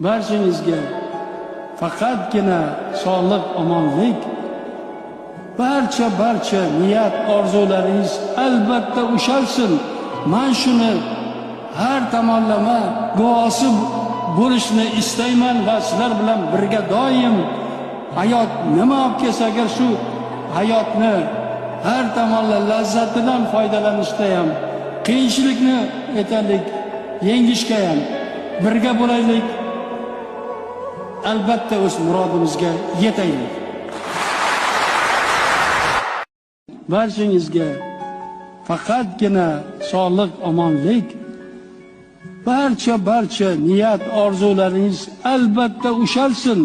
barchangizga faqatgina sog'lik, omonlik, barcha niyat, orzularingiz albatta ushalsin. Men shuni har tomonlama guvohi bo'lishni istayman va sizlar bilan birga doim hayot nima olib kelsa agar shu hayotni har tomonla lazzatidan foydalanishda ham, qiyinchilikni aytaylik, yengishga ham birga bo'laylik. Albatta o'z murodimizga yetaylik. Barchangizga faqatgina sog'lik, omonlik, barcha niyat, orzularingiz albatta ushalsin.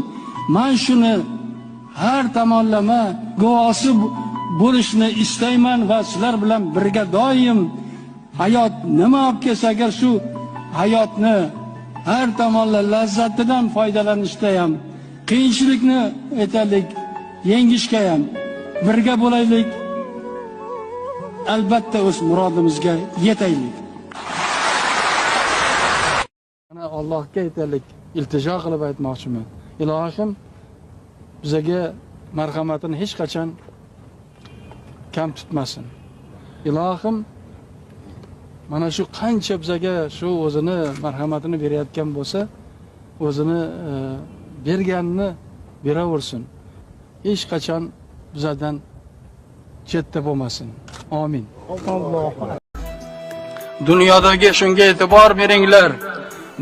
Men shuni har tomonlama guvohi bo'lishni istayman va sizlar bilan birga doim hayot nima olib kelsa agar shu hayotni har tomonla lazzatidan foydalanishda ham, qiyinchilikni aytaylik, yengishga ham birga bo'laylik. Albatta o'z murodimizga yetaylik. Mana Allohga aytaylik, iltijo qilib aytmoqchiman. Ilohim bizga marhamatini hech qachon kam tutmasin. Ilohim mana shu qancha bizga shu o'zini marhamatini berayotgan bo'lsa, o'zini berganini beraversin. Hech qachon bizdan chetda bo'lmasin. Amin. Dunyodagi shunga e'tibor beringlar.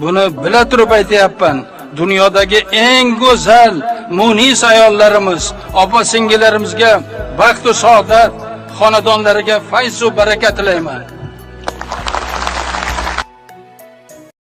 Buni bila turib aytayapman. Dunyodagi eng go'zal, munis ayollarimiz, opa-singillarimizga baxt va saodat, xonadonlariga fayz va baraka tilayman.